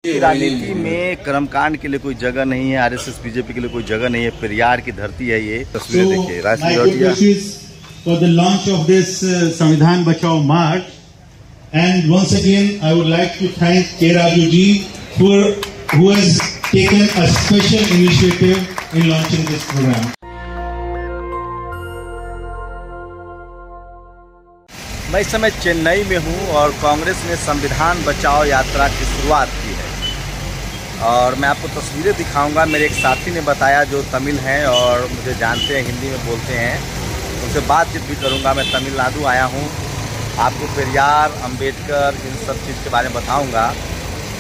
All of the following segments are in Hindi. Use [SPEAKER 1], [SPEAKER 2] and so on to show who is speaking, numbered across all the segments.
[SPEAKER 1] राजनीति में कर्मकांड के लिए कोई जगह नहीं है। आरएसएस बीजेपी के लिए कोई जगह नहीं है। पेरियार की धरती है ये। तस्वीरें देखिए।
[SPEAKER 2] For the launch of this संविधान बचाओ मार्च, and once again I would like to thank K. Raju ji who has taken a special initiative in launching this program.
[SPEAKER 1] मैं इस समय चेन्नई में हूँ और कांग्रेस ने संविधान बचाओ यात्रा की शुरुआत की है और मैं आपको तस्वीरें दिखाऊंगा। मेरे एक साथी ने बताया जो तमिल हैं और मुझे जानते हैं, हिंदी में बोलते हैं, उनसे बातचीत भी करूंगा। मैं तमिलनाडु आया हूँ, आपको पेरियार, अंबेडकर, इन सब चीज़ के बारे में बताऊंगा।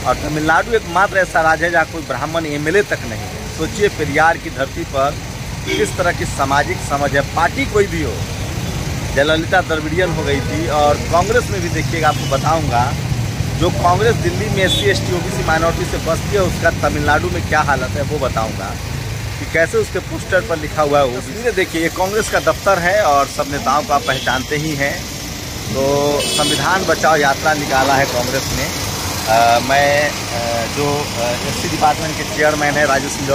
[SPEAKER 1] और तमिलनाडु एकमात्र ऐसा राज्य है जहाँ कोई ब्राह्मण एमएलए तक नहीं है। सोचिए पेरियार की धरती पर किस तरह की सामाजिक समझ है। पार्टी कोई भी हो, जयललिता द्रविडियन हो गई थी और कांग्रेस में भी देखिएगा, आपको बताऊंगा जो कांग्रेस दिल्ली में SC ST OBC माइनॉरिटी से बसती है उसका तमिलनाडु में क्या हालत है वो बताऊंगा कि कैसे उसके पोस्टर पर लिखा हुआ है। तस्वीरें देखिए, ये कांग्रेस का दफ्तर है और सब नेताओं को आप पहचानते ही हैं। तो संविधान बचाओ यात्रा निकाला है कांग्रेस ने। मैं जो SC डिपार्टमेंट के चेयरमैन है राजेश सिंह,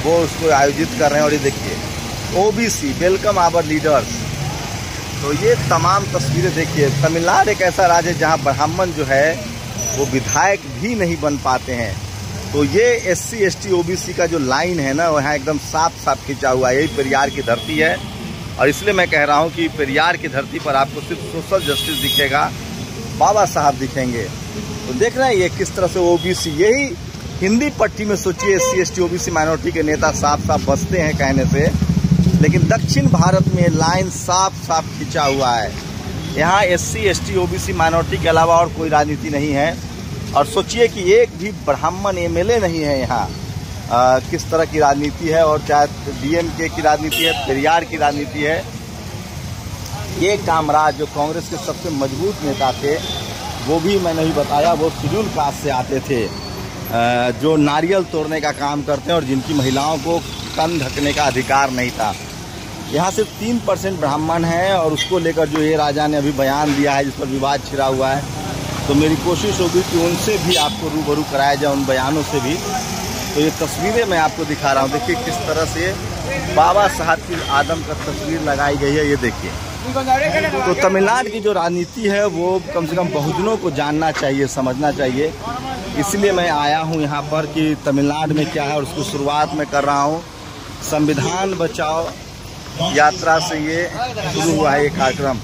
[SPEAKER 1] वो उसको आयोजित कर रहे हैं। और ये देखिए OBC वेलकम आवर लीडर्स। तो ये तमाम तस्वीरें देखिए। तमिलनाडु एक ऐसा राज्य है जहाँ ब्राह्मण जो है वो विधायक भी नहीं बन पाते हैं। तो ये SC ST OBC का जो लाइन है ना, वहाँ एकदम साफ साफ खिंचा हुआ है। यही पेरियार की धरती है और इसलिए मैं कह रहा हूँ कि पेरियार की धरती पर आपको सिर्फ सोशल जस्टिस दिखेगा, बाबा साहब दिखेंगे। तो देख रहे हैं ये किस तरह से OBC, यही हिंदी पट्टी में सोचिए SC ST OBC माइनॉरिटी के नेता साफ साफ बसते हैं कहने से, लेकिन दक्षिण भारत में लाइन साफ साफ खिंचा हुआ है। यहाँ SC ST OBC माइनॉरिटी के अलावा और कोई राजनीति नहीं है। और सोचिए कि एक भी ब्राह्मण MLA नहीं है यहाँ। किस तरह की राजनीति है। और चाहे DMK की राजनीति है, पेरियार की राजनीति है। ये कामराज जो कांग्रेस के सबसे मजबूत नेता थे, वो भी मैंने भी बताया, वो शेड्यूल कास्ट से आते थे, जो नारियल तोड़ने का काम करते हैं और जिनकी महिलाओं को तन ढकने का अधिकार नहीं था। यहाँ सिर्फ 3% ब्राह्मण हैं और उसको लेकर जो ये राजा ने अभी बयान दिया है जिस पर विवाद छिड़ा हुआ है, तो मेरी कोशिश होगी कि उनसे भी आपको रूबरू कराया जाए, उन बयानों से भी। तो ये तस्वीरें मैं आपको दिखा रहा हूँ। देखिए किस तरह से बाबा साहब की आदम का तस्वीर लगाई गई है। ये देखिए। तो तमिलनाडु की जो राजनीति है वो कम से कम बहुजनों को जानना चाहिए, समझना चाहिए। इसलिए मैं आया हूँ यहाँ पर कि तमिलनाडु में क्या है और उसको शुरुआत में कर रहा हूँ। संविधान बचाओ यात्रा से ये शुरू हुआ है ये कार्यक्रम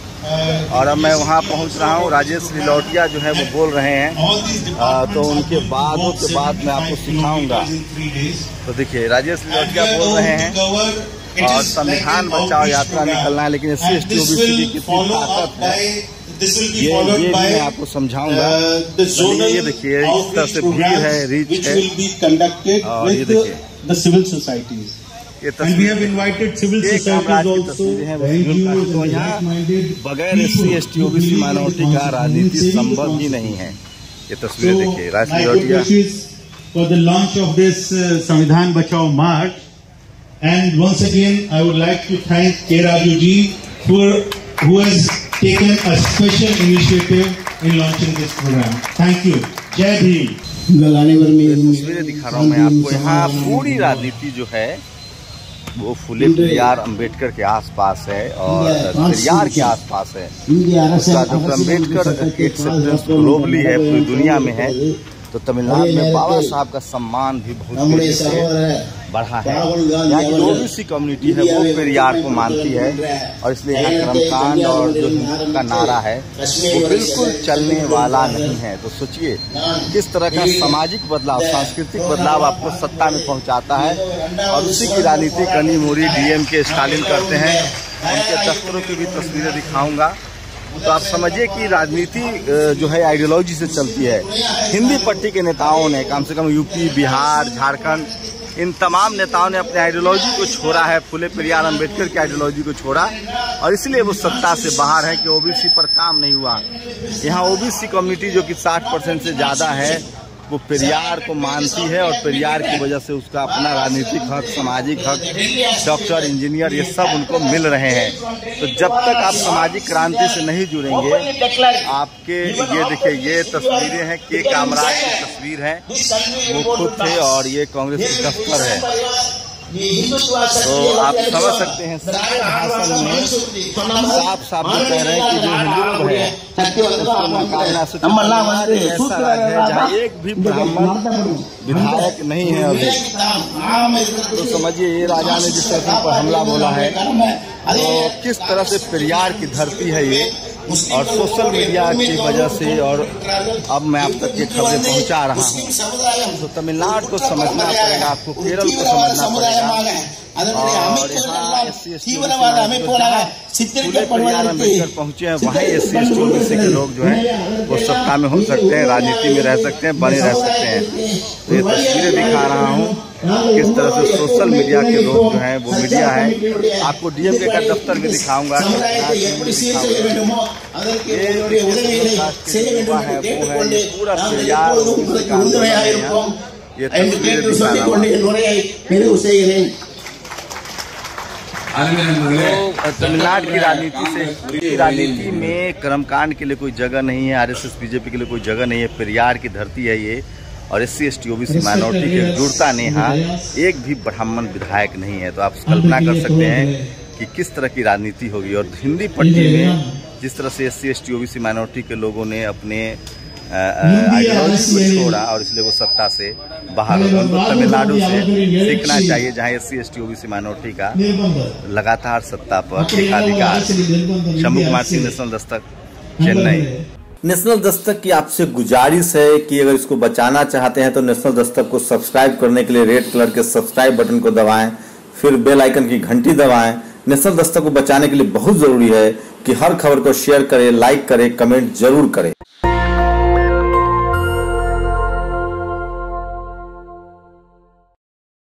[SPEAKER 1] और अब मैं वहाँ पहुँच रहा हूँ। राजेश सिंह जो है वो बोल रहे हैं, तो उनके बातों के बाद मैं आपको सिखाऊंगा। तो देखिए राजेश सिंह बोल रहे हैं और संविधान बचाओ यात्रा निकलना है, लेकिन SC ST OBC की कितनी ताकत है ये भी मैं आपको समझाऊंगा। ये देखिए इस तरह से भीड़ है, रीच है। और ये देखिए ये तस्वीर तो यहाँ बगैर SC ST OBC माइनॉरिटी का राजनीति संभव ही नहीं है। ये तस्वीरें देखिए। Rajesh
[SPEAKER 2] for the launch of this संविधान बचाओ मार्च, and once again I would like to thank K. Raju ji who has taken a special initiative in launching this program. Thank you. जय भीम।
[SPEAKER 1] तस्वीरें दिखा रहा हूँ मैं आपको। यहाँ पूरी राजनीति जो है वो फुले पेरियार अंबेडकर के आसपास है और पेरियार के आसपास है। डॉक्टर अंबेडकर की एक्सेप्टेंस ग्लोबली है, पूरी दुनिया में है। तो तमिलनाडु में बाबा साहब का सम्मान भी बहुत तेजी से बढ़ा है। यहाँ की OBC कम्युनिटी है वो पेरियार को मानती है और इसलिए यहाँ कर्मकांड और जो हिंदू का नारा है वो बिल्कुल चलने वाला नहीं है। तो सोचिए किस तरह का सामाजिक बदलाव, सांस्कृतिक बदलाव आपको सत्ता में पहुँचाता है। और उसी की राजनीति कनी मोरी DMK स्टालिन करते हैं। उनके दफ्तरों की भी तस्वीरें दिखाऊंगा। तो आप समझिए कि राजनीति जो है आइडियोलॉजी से चलती है। हिंदी पट्टी के नेताओं ने कम से कम UP, बिहार, झारखंड, इन तमाम नेताओं ने अपने आइडियोलॉजी को छोड़ा है, फुले पेरियार अंबेडकर की आइडियोलॉजी को छोड़ा और इसलिए वो सत्ता से बाहर है कि OBC पर काम नहीं हुआ। यहाँ OBC कम्युनिटी जो कि 60% से ज़्यादा है वो पेरियार को मानती है और पेरियार की वजह से उसका अपना राजनीतिक हक, सामाजिक हक, डॉक्टर, इंजीनियर, ये सब उनको मिल रहे हैं। तो जब तक आप सामाजिक क्रांति से नहीं जुड़ेंगे, आपके ये देखिए, ये तस्वीरें हैं, के कामराज की तस्वीर है, वो खुद थे और ये कांग्रेस की दफ्तर है। तो आप समझ सकते हैं, भाषण में साफ साफ कह रहे हैं कि जो हिंदुत्व है उसको नकारना सूचित ऐसा राज्य है जहाँ एक भी ब्राह्मण विधायक नहीं है अभी। तो समझिए, ये राजा ने जिस तरह पर हमला बोला है, तो किस तरह से पेरियार की धरती है ये, और सोशल मीडिया की वजह से, और अब मैं आप तक ये खबरें पहुंचा रहा हूं। तो तमिलनाडु को समझना पड़ेगा, आपको केरल को समझना पड़ेगा, और यहाँ SC/ST अम्बेडकर पहुंचे हैं, वहीं SC/ST के लोग जो हैं वो सत्ता में हो सकते हैं, राजनीति में रह सकते हैं, बने रह सकते हैं। तो ये तस्वीरें दिखा रहा हूँ किस तरह से सोशल मीडिया के लोग जो हैं, वो मीडिया है। आपको DMK का दफ्तर भी दिखाऊंगा, ये पूरा पेरियार ये तस्वीरें दिखा रहा हूँ। तो तमिलनाडु की राजनीति में कर्मकांड के लिए कोई जगह नहीं है, RSS BJP के लिए कोई जगह नहीं है। पेरियार की धरती है ये, और SC/ST OBC माइनॉरिटी के जुड़ता ने यहाँ एक भी ब्राह्मण विधायक नहीं है। तो आप कल्पना कर सकते हैं कि किस तरह की राजनीति होगी। और हिंदी पट्टी में जिस तरह से SC/ST OBC माइनॉरिटी के लोगों ने अपने आइडियोलॉजी को छोड़ा और इसलिए वो सत्ता से बाहर हो गए, तो तमिलनाडु से सीखना चाहिए, जहाँ SC/ST OBC माइनॉरिटी का लगातार सत्ता पर एकाधिकार। शंभू कुमार सिंह, नेशनल दस्तक, चेन्नई। नेशनल दस्तक की आपसे गुजारिश है कि अगर इसको बचाना चाहते हैं तो नेशनल दस्तक को सब्सक्राइब करने के लिए रेड कलर के सब्सक्राइब बटन को दबाएं, फिर बेल आइकन की घंटी दबाएं। नेशनल दस्तक को बचाने के लिए बहुत जरूरी है कि हर खबर को शेयर करें, लाइक करें, कमेंट जरूर करें।